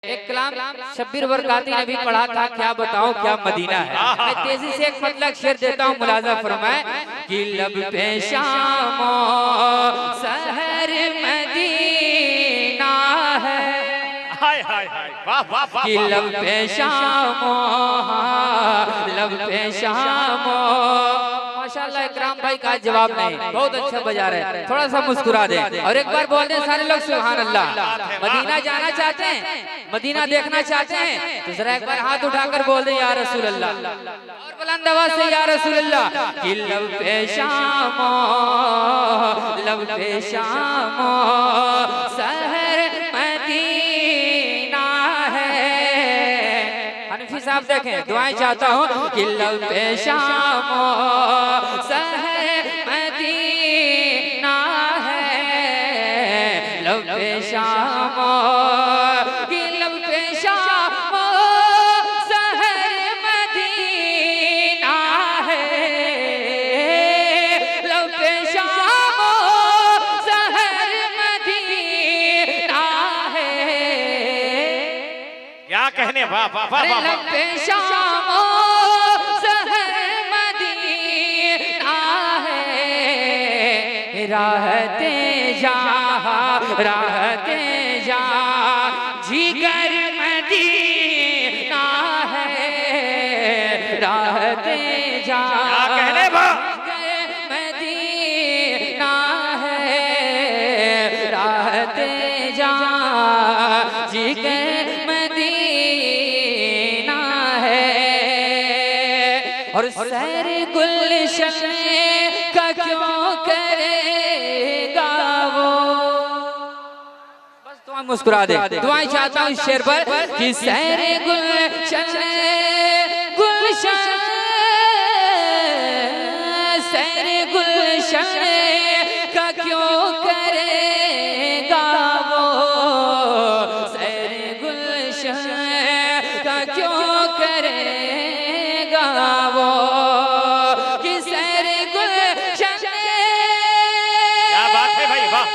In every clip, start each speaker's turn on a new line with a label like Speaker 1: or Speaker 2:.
Speaker 1: एक कलाम शब्बीर बरकाती ने भी पढ़ा था, क्या बताऊं क्या मदीना है। मैं तेजी से एक मतलब शेर देता हूं, मुलाजा फरमाए कि लब पे शामो सहर मदीना है,
Speaker 2: हाय हाय हाय, वाह वाह वाह,
Speaker 1: कि लब पे शामो, लब पे शामो। माशाल्लाह इकराम भाई का जवाब नहीं, बहुत अच्छा बजा रहे हैं, थोड़ा सा मुस्कुरा दे और एक बार बोल दे सारे लोग सुभान अल्लाह। मदीना जाना चाहते हैं, मदीना देखना चाहते हैं तो जरा एक बार हाथ उठाकर बोल दे या रसूल अल्लाह, और बुलंद आवाज से या रसूल अल्लाह। कि लब पे शामो, लब पे शामो सहर मदीना है। हनफी साहब देखें, दुआएं चाहता हूँ कि लब पे शामो सहर मदीना है, लब पे शामो, कि लब पे शामो सहर मदीना है, लब पे शामो सहर मदीना है।
Speaker 2: क्या कहने, वाह वाह वाह वाह,
Speaker 1: लब पे शामो सहर मदीना है, राहते जहां राहते जहां जिगर मदीना है, राहते जहां
Speaker 2: क्या कहने, वाह
Speaker 1: मदीना है, राहते जहां जिगर मदीना है। और सैर गुलशन का क्यों करेगा वो, बस दुआ मुस्कुरा दे। दुआएं चाहता हूँ इस शेर पर कि सैर गुलशन, गुलशन सैर गुलशन का क्यों करेगा वो, सैर गुलशन का क्यों करेगा वो, कि सैर गुलशन।
Speaker 2: क्या बात है भाई, वाह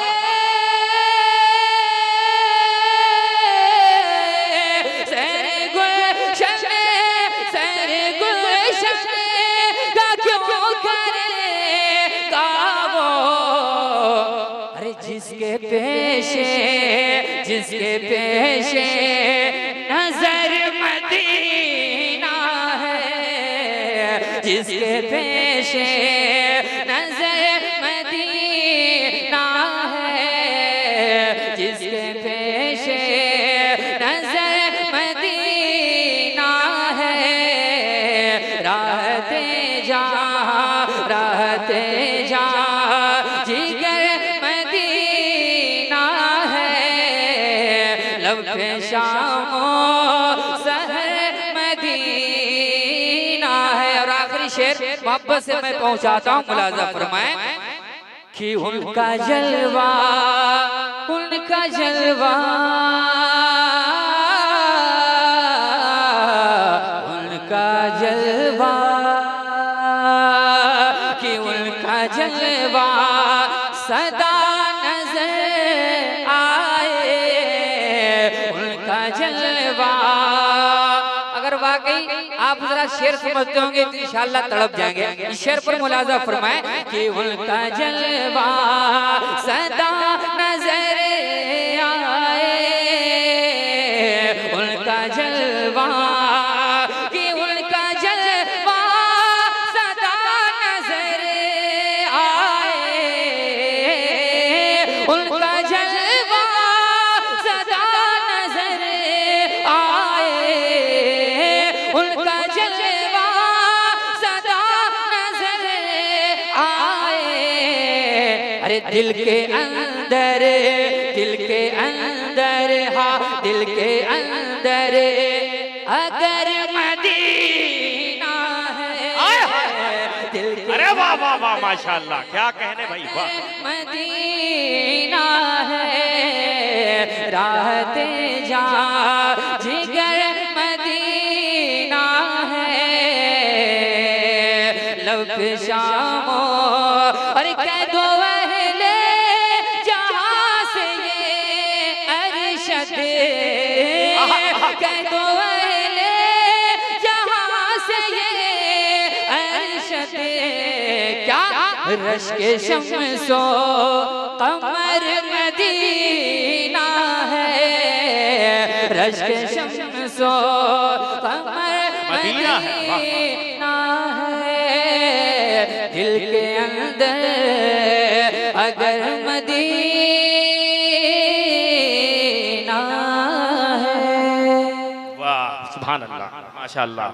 Speaker 1: सैर गुलशन, सैर गुलशन का क्यों करेगा वो। अरे जिसके पेशे, जिसके पेशे नजर मदीना है, जिसके पेशे नजर मदीना है, जिसके पेशे नजर मदीना है, राहते जहां, राहते जहां जिगर मदीना है, लब पे शामो सहर मदीना है। और आखिरी शेर वापस से मैं पहुंचाता हूँ, मुलाजा फरमाए कि उनका जलवा, उनका जलवा, उनका जलवा, कि उनका जलवा सदा नजर आए, उनका जलवा। अगर वाकई आप जरा शेर समझते होंगे तो इंशाअल्लाह तड़प जाएंगे। इस शेर पर मुलाजा फरमाए कि उनका जलवा सदा नजर आए, उनका जलवा, कि उनका जलवा सदा नजर आए, उनका जलवा सदा नजर आए, उनका जलवा सदा नजर आए। अरे दिल के अंदर, दिल के अंदर, हाँ दिल के अंदर अगर मदीना है, दिल के
Speaker 2: अरे वाह वाह वाह, माशाल्लाह, क्या कहने भाई, वाह
Speaker 1: मदीना है, राहते जहां जिगर मदीना है, लब पे शामो। अरे कह दो अहले जहां से ये अरशद कह दो अहले जहां से ये अरशद क्या रश्क शम्सो कमर मदीना है, रश्क शम्सो कमर
Speaker 2: मदीना है, वाह।
Speaker 1: मदीना है, दिल के अंदर अगर मदीना है।
Speaker 2: वाह सुभान अल्लाह माशाल्लाह।